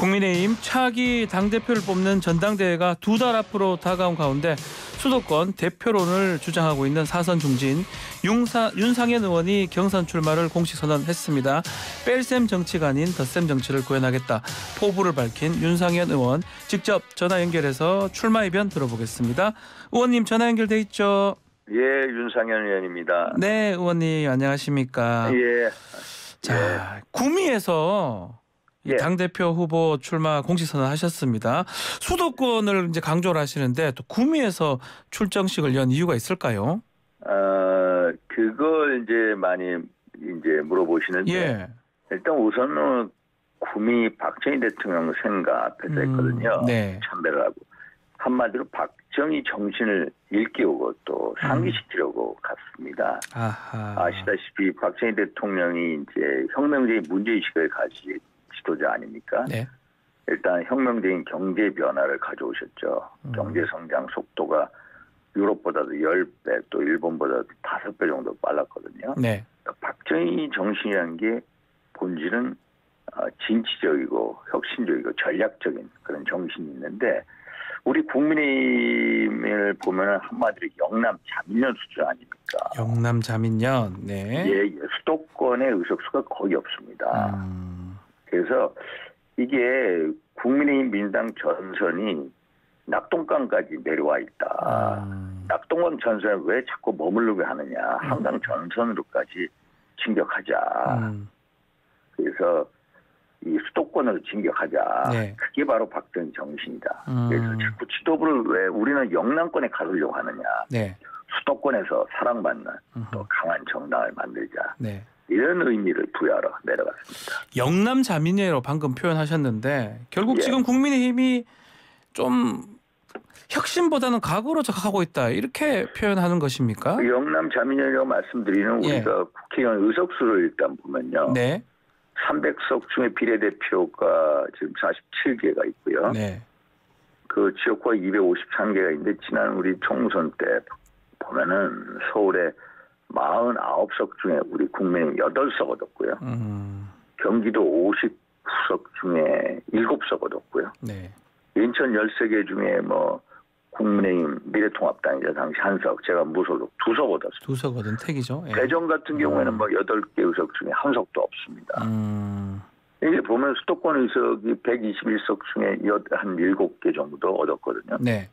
국민의힘 차기 당대표를 뽑는 전당대회가 2달 앞으로 다가온 가운데 수도권 대표론을 주장하고 있는 사선 중진 윤상현 의원이 경선 출마를 공식 선언했습니다. 뺄셈 정치가 아닌 덧셈 정치를 구현하겠다. 포부를 밝힌 윤상현 의원 직접 전화 연결해서 출마 이변 들어보겠습니다. 의원님 전화 연결돼 있죠? 예, 윤상현 의원입니다. 네, 의원님 안녕하십니까? 예. 자, 구미에서 예. 당대표 후보 출마 공식 선언하셨습니다. 수도권을 이제 강조를 하시는데 또 구미에서 출정식을 연 이유가 있을까요? 그걸 이제 많이 이제 물어보시는데 예. 일단 우선은 구미 박정희 대통령 생가 앞에서 했거든요. 네. 참배를 하고 한마디로 박정희 정신을 일깨우고 또 상기시키려고 갔습니다. 아하. 아시다시피 박정희 대통령이 이제 혁명적인 문제의식을 가진 지도자 아닙니까? 네. 일단 혁명적인 경제 변화를 가져오셨죠. 경제 성장 속도가 유럽보다도 10배 또 일본보다도 5배 정도 빨랐거든요. 네. 박정희 정신이라는 게 본질은 진취적이고 혁신적이고 전략적인 그런 정신이 있는데 우리 국민의힘을 보면 한마디로 영남 자민련 수준 아닙니까? 영남 자민련. 네. 예, 수도권의 의석수가 거의 없습니다. 그래서 이게 국민의힘 민당 전선이 낙동강까지 내려와 있다. 낙동강 전선에 왜 자꾸 머무르게 하느냐. 한강 전선으로까지 진격하자. 그래서 이 수도권으로 진격하자. 네. 그게 바로 박정희 정신이다. 그래서 자꾸 지도부를 왜 우리는 영남권에 가두려고 하느냐. 네. 수도권에서 사랑받는 또 강한 정당을 만들자. 네. 이런 의미를 부여하러 내려갔습니다. 영남 자민련으로 방금 표현하셨는데 결국 예. 지금 국민의힘이 좀 혁신보다는 각오로 적하고 있다 이렇게 표현하는 것입니까? 영남 자민련이라고 말씀드리는 예. 우리가 국회의원 의석수를 일단 보면요. 네. 300석 중에 비례대표가 지금 47개가 있고요. 네. 그 지역구가 253개가 있는데 지난 우리 총선 때 보면은 서울에 49석 중에 우리 국민의힘 8석 얻었고요. 경기도 50석 중에 7석 얻었고요. 네. 인천 13개 중에 뭐 국민의힘 미래통합당이자 당시 한석, 제가 무소속 2석 얻었습니다. 2석 얻은 택이죠. 예. 대전 같은 경우에는 뭐 8개 의석 중에 한 석도 없습니다. 이게 보면 수도권 의석이 121석 중에 한 7개 정도 얻었거든요. 네.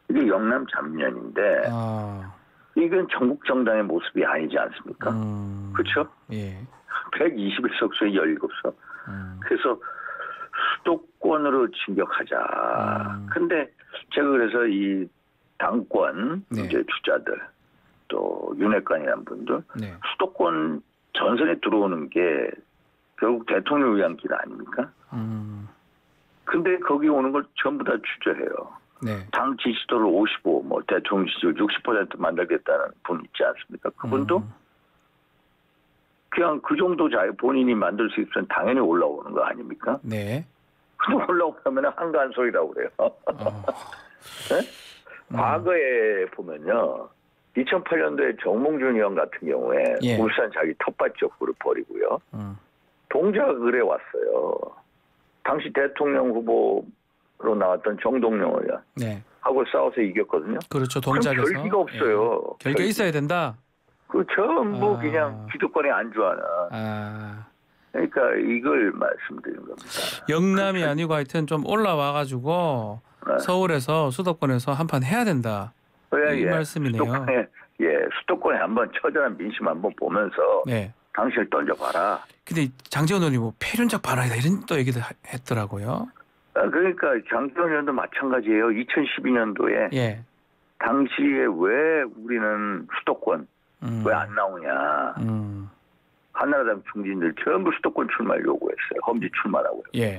이게 영남 자민련인데 이건 전국 정당의 모습이 아니지 않습니까? 그렇죠? 예. 121석 중에 17석. 그래서 수도권으로 진격하자. 근데 제가 그래서 이 당권 네. 이제 주자들 또 윤핵관이라는 분들 네. 수도권 전선에 들어오는 게 결국 대통령 위한 길 아닙니까? 근데 거기 오는 걸 전부 다 주저해요. 네. 당 지지도를 55, 뭐 대통령 지지율 60% 만들겠다는 분 있지 않습니까? 그분도 그냥 그 정도 본인이 만들 수 있으면 당연히 올라오는 거 아닙니까? 네. 근데 올라오면 한가한 소리라고 그래요. 네? 과거에 보면요. 2008년도에 정몽준 의원 같은 경우에 예. 울산 자기 텃밭 지역구를 버리고요. 동작을 해왔어요. 당시 대통령 후보로 나왔던 정동영 의원. 네. 하고 싸워서 이겼거든요. 그렇죠. 동작에서. 그럼 결기가 없어요. 예. 결기가 있어야 된다. 그 전부 그냥 기득권에 안주하는. 그러니까 이걸 말씀드린 겁니다. 영남이 아니고 하여튼 좀 올라와가지고 네. 서울에서 수도권에서 한판 해야 된다. 이 말씀이네요. 수도권에 한번 처절한 민심 한번 보면서 네. 당신을 던져봐라. 근데 장재원 의원이 뭐 패륜적 발언이다 이런 또 얘기도 했더라고요. 그러니까 장재원 의원도 마찬가지예요. 2012년도에 예. 당시에 왜 우리는 수도권 왜 안 나오냐. 한나라당 중진들 전부 수도권 출마를 요구했어요. 험지 출마라고. 예.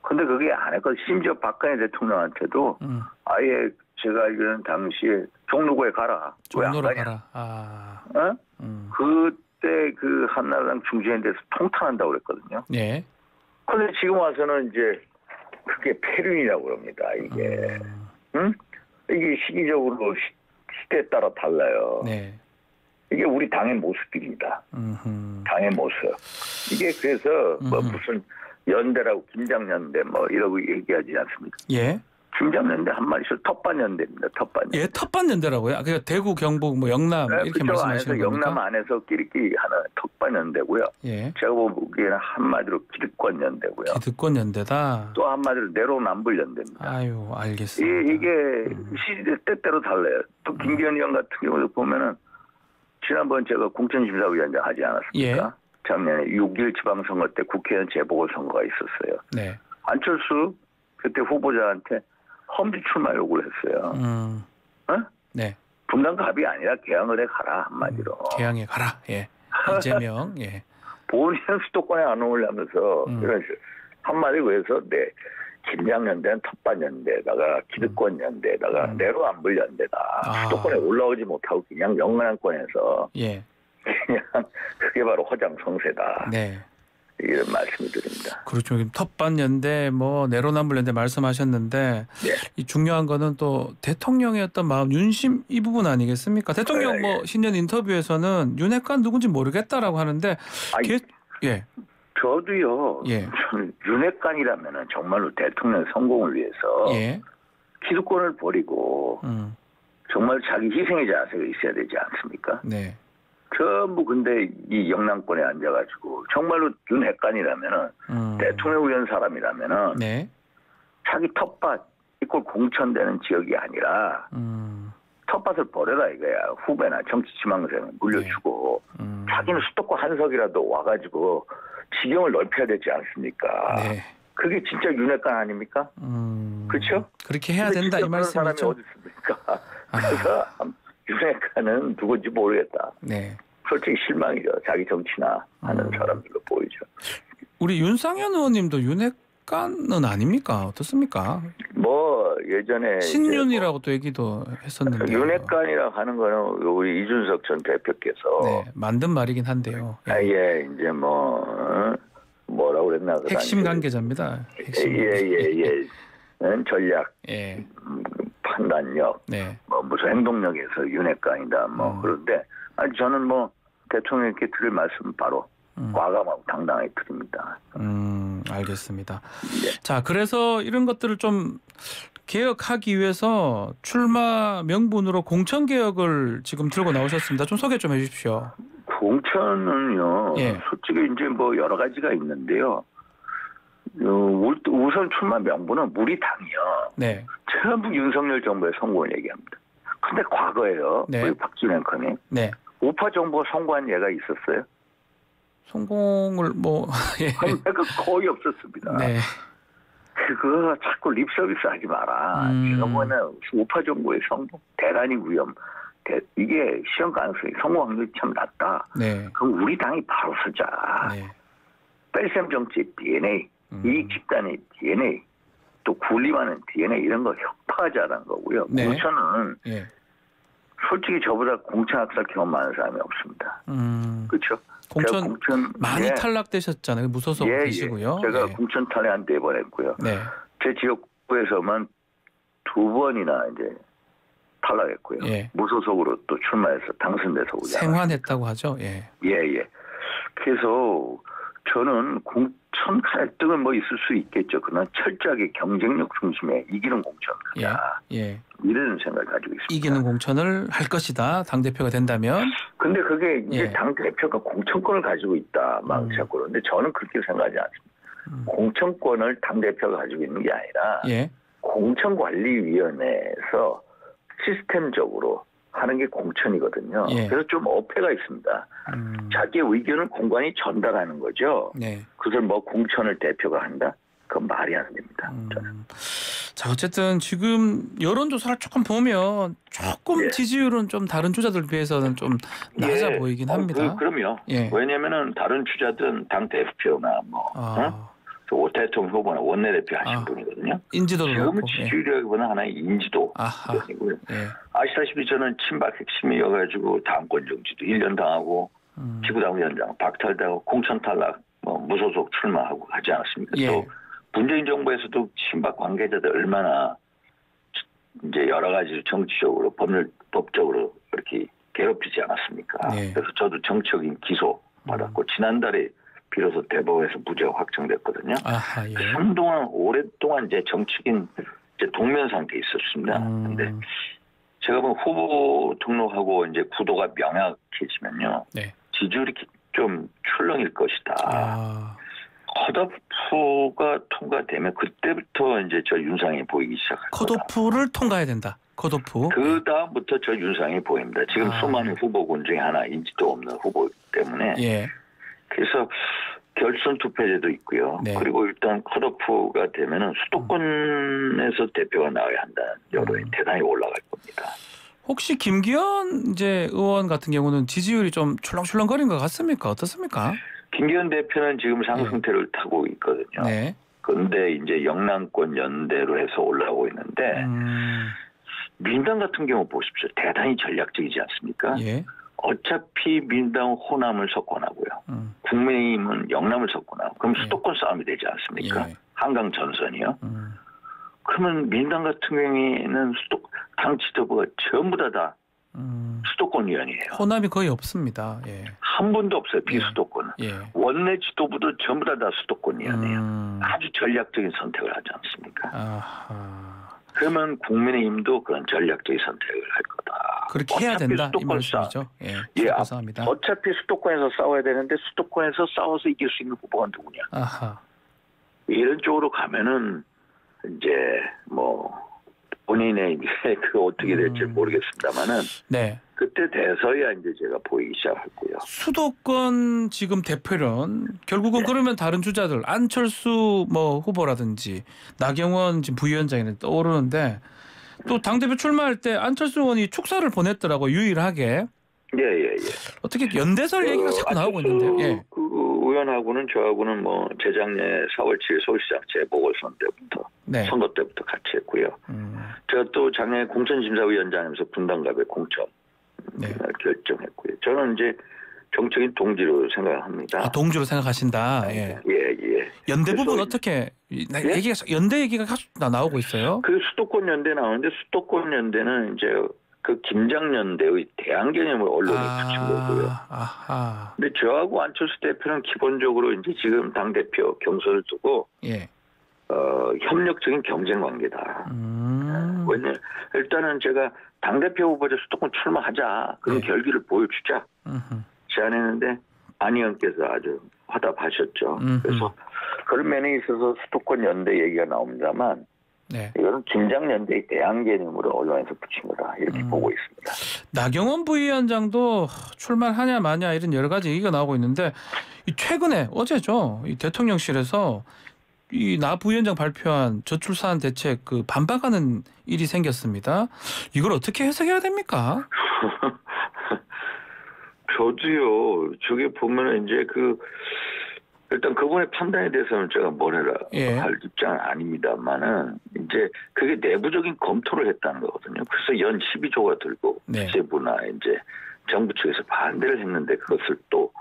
근데 그게 안 했거든요. 심지어 박근혜 대통령한테도 아예 제가 알기로는 당시에 종로구에 가라. 왜 안 종로로 가냐. 가라. 그때 그 한나라당 중진에 대해서 통탄한다고 그랬거든요. 예. 근데 지금 와서는 이제 그게 패륜이라고 그럽니다. 이게. 이게 시기적으로 시대에 따라 달라요. 네. 이게 우리 당의 모습입니다. 당의 모습. 이게 그래서 뭐 무슨 연대라고 김장연대 뭐 이러고 얘기하지 않습니까? 예. 김장연대 한마디씩 텃밭연대입니다. 텃밭연대. 예, 텃밭연대라고요? 그러니까 대구, 경북, 뭐 영남 이렇게 그쪽 말씀하시는 안에서 겁니까? 영남 안에서 끼리끼리 하는 텃밭연대고요. 예. 제가 보기에는 한마디로 기득권연대고요. 기득권연대다. 또 한마디로 내로남불연대입니다. 아유, 알겠습니다. 이게 시대 때때로 달라요. 또 김기현 의원 같은 경우도 보면은 지난번 제가 공천심사위원장 하지 않았습니까? 작년에 6.1 지방선거 때 국회의원 재보궐선거가 있었어요. 네. 안철수 그때 후보자한테 험지 출마 요구를 했어요. 어? 네. 분당갑이 아니라 개항을해 가라 한마디로. 개항에 가라. 예. 이재명. 예. 본인은 수도권에 안 오려면서 이런 식으로 한마디로 해서 김장연대는 텃밭연대에다가 기득권연대에다가 내로남불연대다. 수도권에 올라오지 못하고 그냥 영남권에서 예. 그냥 그게 바로 허장성세다. 네. 이런 말씀을 드립니다. 그렇죠. 텃밭연대, 뭐 내로남불연대 말씀하셨는데 이 중요한 거는 또 대통령의 어떤 마음, 윤심 이 부분 아니겠습니까? 대통령 뭐 신년 인터뷰에서는 윤핵관 누군지 모르겠다라고 하는데 예. 저도요. 예. 저는 윤핵관이라면은 정말로 대통령 성공을 위해서 기득권을 버리고 정말 자기 희생의 자세가 있어야 되지 않습니까? 네. 전부 근데 이 영남권에 앉아가지고 정말로 윤핵관이라면은 대통령 위원 사람이라면은 네. 자기 텃밭 이꼴 공천되는 지역이 아니라 텃밭을 버려라 이거야. 후배나 정치 지망생 물려주고 자기는 수도권 한석이라도 와가지고 지경을 넓혀야 되지 않습니까? 네. 그게 진짜 윤핵관 아닙니까? 그렇죠? 그렇게 해야 된다 이 말씀이죠. 사람이 어디 있습니까? 그래서 윤핵관은 누군지 모르겠다. 네. 솔직히 실망이죠. 자기 정치나 하는 사람들로 보이죠. 우리 윤상현 의원님도 윤핵관은 아닙니까? 어떻습니까? 뭐 예전에 신윤이라고 또 얘기도 했었는데. 윤핵관이라고 하는 거는 우리 이준석 전 대표께서 만든 말이긴 한데요. 이제 뭐라고 그랬나? 핵심 관계자입니다. 예. 전략, 판단력, 뭐 무슨 행동력에서 윤핵관이다. 그런데 저는 대통령께 드릴 말씀 바로 과감하고 당당하게 드립니다. 알겠습니다. 네. 자, 그래서 이런 것들을 좀 개혁하기 위해서 출마 명분으로 공천 개혁을 지금 들고 나오셨습니다. 좀 소개 좀 해주십시오. 공천은요, 솔직히 이제 여러 가지가 있는데요. 우선 출마 명분은 우리 당이요. 네. 전부 윤석열 정부의 성공을 얘기합니다. 근데 과거에요. 우리 박지원 앵커님. 네. 우파 정부가 성공한 예가 있었어요? 성공을 거의 없었습니다. 네. 그거 자꾸 립서비스 하지 마라. 제가 보면 우파 정부의 성공 대단히 위험. 이게 시험 가능성이 성공 확률이 참 낮다. 네. 그럼 우리 당이 바로 서자. 네. 뺄셈 정치의 DNA, 이익 집단의 DNA, 또 군림하는 DNA 이런 거 혁파하자는 거고요. 네. 공천은 솔직히 저보다 공천 학살 경험 많은 사람이 없습니다. 그렇죠? 공천 많이 탈락되셨잖아요. 무소속 계시고요. 제가 공천 탈락 한 4번 했고요. 네. 제 지역구에서만 2번이나 이제 탈락했고요. 무소속으로 또 출마해서 당선돼서 오지 않았습니까? 생환했다고 하죠. 예. 그래서 저는 공천 갈등은 있을 수 있겠죠. 그러나 철저하게 경쟁력 중심에 이기는 공천 가자. 이런 생각을 가지고 있습니다. 이기는 공천을 할 것이다. 당대표가 된다면. 근데 그게 이제 당대표가 공천권을 가지고 있다. 막 자꾸 그런데 저는 그렇게 생각하지 않습니다. 공천권을 당대표가 가지고 있는 게 아니라 공천관리위원회에서 시스템적으로 하는 게 공천이거든요. 그래서 좀 어폐가 있습니다. 자기의 의견을 공관위 전달하는 거죠. 그걸 공천을 대표가 한다? 그건 말이 안 됩니다. 저는. 자, 어쨌든 지금 여론조사를 조금 보면 조금 지지율은 좀 다른 주자들 비해서는 좀 낮아 보이긴 합니다. 그럼요. 왜냐면은 다른 주자들은 당 대표나 대통령 후보나 원내대표 하신 분이거든요. 인지도도 지금은 지지율이라기보다 하나의 인지도이고요. 아시다시피 저는 친박 핵심이어가지고 당권 정지도 1년 당하고 지구당위원장 박탈당하고 공천 탈락 무소속 출마하고 하지 않았습니까? 또 문재인 정부에서도 친박 관계자들 얼마나 이제 여러 가지 정치적으로 법적으로 이렇게 괴롭히지 않았습니까? 그래서 저도 정치적인 기소 받았고 지난달에 비로소 대법원에서 무죄가 확정됐거든요. 아하, 예. 한동안 오랫동안 이제 정치인 이제 동면 상태에 있었습니다. 근데 제가 뭐 후보 등록하고 이제 구도가 명확해지면요, 네. 지지율이 좀 출렁일 것이다. 컷오프가 통과되면 그때부터 이제 저 윤상이 보이기 시작할 거다. 컷오프를 통과해야 된다. 컷오프. 그 다음부터 저 윤상이 보입니다. 지금 수많은 후보군 중에 하나 인지도 없는 후보이기 때문에. 예. 그래서 결선 투표제도 있고요. 네. 그리고 일단 컷오프가 되면은 수도권에서 대표가 나와야 한다는 여론이 대단히 올라갈 겁니다. 혹시 김기현 이제 의원 같은 경우는 지지율이 좀 출렁출렁거린 것 같습니까? 어떻습니까? 김기현 대표는 지금 상승세를 타고 있거든요. 네. 그런데 이제 영남권 연대로 해서 올라오고 있는데 민당 같은 경우 보십시오. 대단히 전략적이지 않습니까? 예. 어차피 민당 호남을 석권하고요. 국민의힘은 영남을 석권하고 그럼 수도권 싸움이 되지 않습니까? 예. 한강 전선이요. 그러면 민당 같은 경우에는 당 지도부가 전부 다 수도권 위원이에요. 호남이 거의 없습니다. 예. 한 번도 없어요. 비수도권은. 예. 원내 지도부도 전부 다 수도권 위원이에요. 아주 전략적인 선택을 하지 않습니까? 아하. 그러면 국민의힘도 그런 전략적인 선택을 할 거다. 그렇게 해야 된다 이 말씀이죠. 예, 예, 어차피 수도권에서 싸워야 되는데 수도권에서 싸워서 이길 수 있는 후보가 누구냐. 아하. 이런 쪽으로 가면은 이제 뭐 본인의 이제 그 어떻게 될지 모르겠습니다만은 네. 그때 돼서야 이제 제가 보이기 시작했고요. 수도권 지금 대표는 결국은 네. 그러면 다른 주자들 안철수 뭐 후보라든지 나경원 지금 부위원장이 떠오르는데 또 당대표 출마할 때 안철수 의원이 축사를 보냈더라고 유일하게. 예. 어떻게 연대설 얘기가 자꾸 나오고 있는데요. 예. 그 의원하고는 저하고는 뭐 재작년 4월 7일 서울시장 재보궐선 때부터 네. 선거 때부터 같이 했고요. 제가 또 작년에 공천심사위원장이면서 분당갑에 공천 네. 결정했고요. 저는 이제 정적인 동지로 생각합니다. 아, 동지로 생각하신다. 예. 연대 부분 어떻게 얘기가 연대 얘기가 나오고 있어요? 그 수도권 연대 나오는데 수도권 연대는 이제 그 김장연대의 대안 개념을 언론에 붙인 거고요. 근데 저하고 안철수 대표는 기본적으로 이제 지금 당 대표 경선을 두고 예. 협력적인 경쟁 관계다. 왜냐 일단은 제가 당 대표 후보자 수도권 출마하자 그런 네. 결기를 보여주자 제안했는데 안 의원께서 아주 화답하셨죠. 그래서 그런 면에 있어서 수도권 연대 얘기가 나옵니다만. 네. 이거는 김장연대의 대안 개념으로 언론에서 붙인 거다 이렇게 보고 있습니다. 나경원 부위원장도 출마하냐 마냐 이런 여러 가지 얘기가 나오고 있는데 최근에 어제죠 이 대통령실에서 이 나 부위원장 발표한 저출산 대책 그 반박하는 일이 생겼습니다. 이걸 어떻게 해석해야 됩니까? 저도요. 저게 보면은 이제 일단 그분의 판단에 대해서는 제가 뭐래라 할 입장은 아닙니다만은 이제 그게 내부적인 검토를 했다는 거거든요. 그래서 연 12조가 들고 기재부나 이제 정부 측에서 반대를 했는데 그것을 또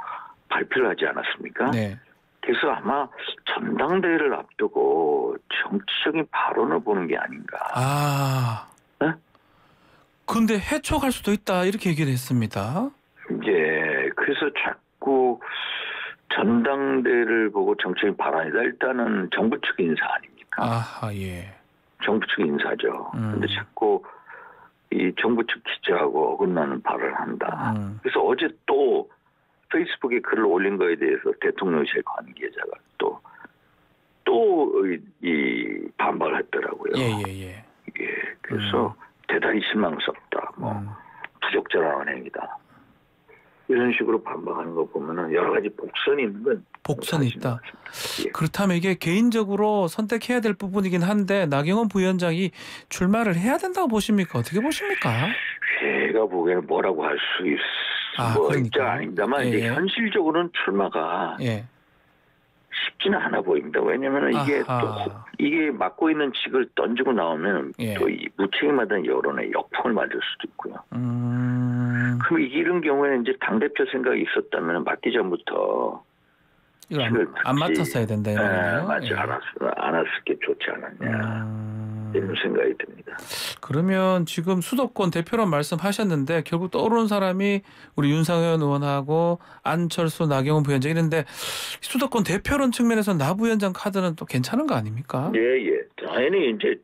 발표를 하지 않았습니까? 네. 그래서 아마 전당대회를 앞두고 정치적인 발언을 보는 게 아닌가. 아. 네? 근데 해촉할 수도 있다 이렇게 얘기를 했습니다. 예. 그래서 자꾸 전당대회를 보고 정치적인 발언이다. 일단은 정부 측 인사 아닙니까? 아하, 예. 정부 측 인사죠. 근데 자꾸 이 정부 측 기자하고 어긋나는 발언을 한다. 그래서 어제 또 페이스북에 글을 올린 거에 대해서 대통령실 관계자가 또 이 반발을 했더라고요. 예. 그래서 대단히 실망스럽다. 부적절한 행위다. 이런 식으로 반박하는 거 보면은 여러 가지 복선이 있는 건 복선이 있다. 예. 그렇다면 이게 개인적으로 선택해야 될 부분이긴 한데 나경원 부위원장이 출마를 해야 된다고 보십니까? 어떻게 보십니까? 제가 보기에는 뭐라고 할 수 입장 아닙니다만 이제 현실적으로는 출마가 쉽지는 않아 보입니다. 왜냐하면 이게 맡고 있는 직을 던지고 나오면 또 이 무책임하다는 여론에 역풍을 맞을 수도 있고요. 그럼 이런 경우에는 이제 당대표 생각이 있었다면 맡기 전부터 이걸 안 맡았어야 된다. 맞지 않았을 게 좋지 않았냐. 이런 생각이 듭니다. 그러면 지금 수도권 대표로 말씀하셨는데 결국 떠오르는 사람이 우리 윤상현 의원하고 안철수, 나경원 부위원장 이런데 수도권 대표론 측면에서 나 부위원장 카드는 또 괜찮은 거 아닙니까? 예. 당연히 이제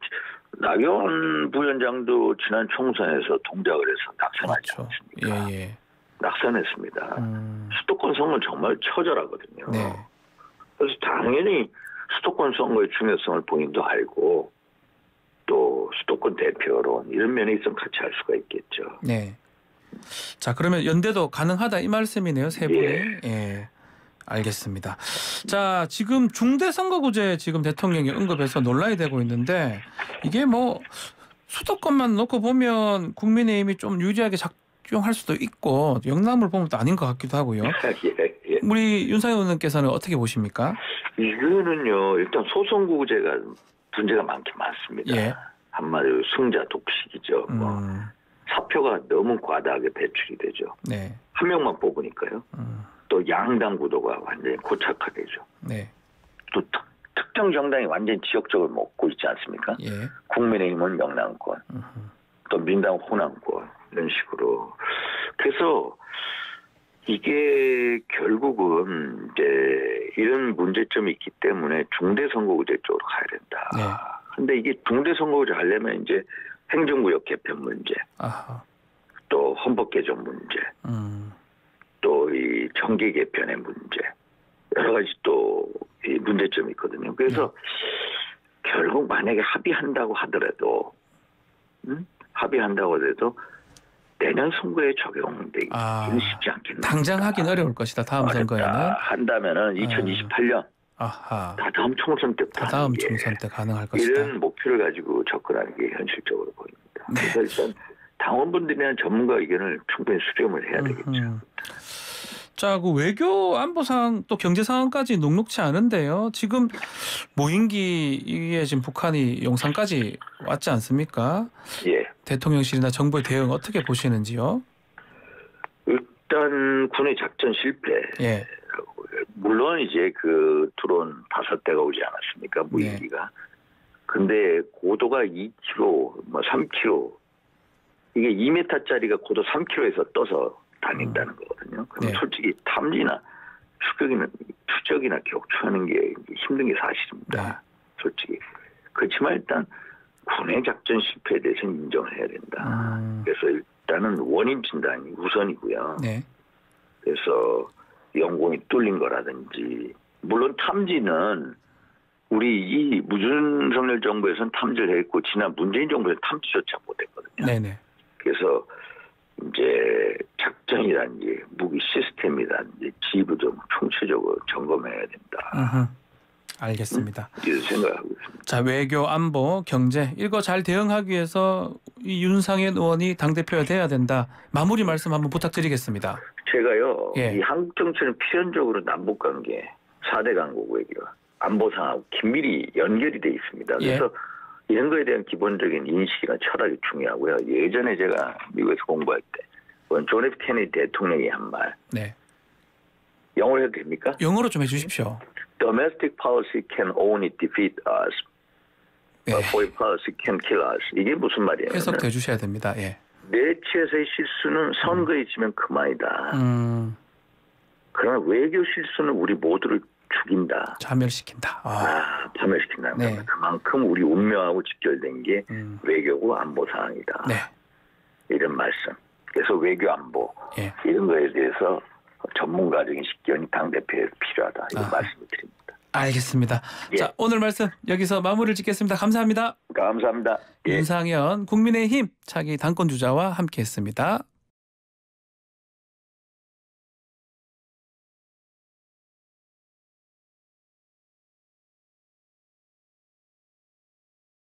나경원 부위원장도 지난 총선에서 동작을 해서 낙선하지 그렇죠. 않습니까? 예. 낙선했습니다. 수도권 선거는 정말 처절하거든요. 네. 그래서 당연히 수도권 선거의 중요성을 본인도 알고 또 수도권 대표론 이런 면에 있으면 같이 할 수가 있겠죠. 네. 자, 그러면 연대도 가능하다 이 말씀이네요, 세 분이. 예. 알겠습니다. 자, 지금 중대선거구제 지금 대통령이 언급해서 논란이 되고 있는데 이게 뭐 수도권만 놓고 보면 국민의힘이 좀 유리하게 작용할 수도 있고 영남을 보면 또 아닌 것 같기도 하고요. 예. 우리 윤상현 의원께서는 어떻게 보십니까? 이거는요, 일단 소선구제가 문제가 많긴 많습니다. 예. 한마디로 승자 독식이죠. 사표가 너무 과다하게 배출이 되죠. 네. 한 명만 뽑으니까요. 또 양당 구도가 완전히 고착화되죠. 네. 또 특정 정당이 완전히 지역적으로 먹고 있지 않습니까? 예. 국민의힘은 명랑권, 또 민당 호남권 이런 식으로. 그래서 이게 결국은 이제 이런 문제점이 있기 때문에 중대선거구제 쪽으로 가야 된다. 네. 근데 이게 중대선거구제 하려면 이제 행정구역 개편 문제, 아하. 또 헌법 개정 문제, 또 이 정계 개편의 문제, 여러 가지 또 이 문제점이 있거든요. 그래서 결국 만약에 합의한다고 하더라도, 내년 선거에 적용되기는 쉽지 않겠네요. 당장 하긴 어려울 것이다. 다음 선거에는. 한다면은 2028년 아하. 다다음 총선 때부터 다다음 총선 때 가능할 것이다. 이런 목표를 가지고 접근하는 게 현실적으로 보입니다. 네. 그래서 일단 당원분들이나 전문가 의견을 충분히 수렴을 해야 되겠죠. 자, 그 외교 안보 상황 또 경제 상황까지 녹록치 않은데요. 지금 모임기에 지금 북한이 용산까지 왔지 않습니까? 예. 대통령실이나 정부의 대응 어떻게 보시는지요? 일단 군의 작전 실패. 예. 물론 이제 그 드론 5대가 오지 않았습니까? 무인기가. 근데 고도가 2km, 3km. 이게 2m짜리가 고도 3km에서 떠서 다닌다는 거거든요. 그럼 솔직히 탐지나 추적이나 격추하는 게 힘든 게 사실입니다. 솔직히. 그렇지만 일단 군의 작전 실패에 대해서는 인정을 해야 된다. 그래서 일단은 원인 진단이 우선이고요. 네. 그래서 영공이 뚫린 거라든지, 물론 탐지는 우리 이 문준석열 정부에서는 탐지를 했고 지난 문재인 정부에서는 탐지조차 못했거든요. 네네. 그래서 이제 작전이라든지 무기 시스템이라든지 지휘부 좀 총체적으로 점검해야 된다. 알겠습니다. 이런 생각하고 있습니다. 자, 외교, 안보, 경제 이거 잘 대응하기 위해서 이 윤상현 의원이 당대표가 돼야 된다. 마무리 말씀 한번 부탁드리겠습니다. 제가요. 이 한국 정치는 필연적으로 남북관계 4대 강국 외교와 안보상하고 긴밀히 연결이 돼 있습니다. 그래서 이런 거에 대한 기본적인 인식이나 철학이 중요하고요. 예전에 제가 미국에서 공부할 때 존 F 케네디 대통령이 한 말. 네. 영어로 해도 됩니까? 영어로 좀 해주십시오. Domestic policy can only defeat us. Foreign policy can kill us. 이게 무슨 말이에요? 해석해 주셔야 됩니다. 예. 내치에서의 실수는 선거에 지면 그만이다. 그러나 외교 실수는 우리 모두를 죽인다. 자멸시킨다. 자멸시킨다는 겁니다. 그만큼 우리 운명하고 직결된 게 외교고 안보 사항이다. 네. 이런 말씀. 그래서 외교 안보 이런 거에 대해서 전문가적인 식견이 당대표에 필요하다. 이런 말씀을 드립니다. 알겠습니다. 자, 오늘 말씀 여기서 마무리를 짓겠습니다. 감사합니다. 감사합니다. 윤상현 국민의힘 차기 당권주자와 함께했습니다.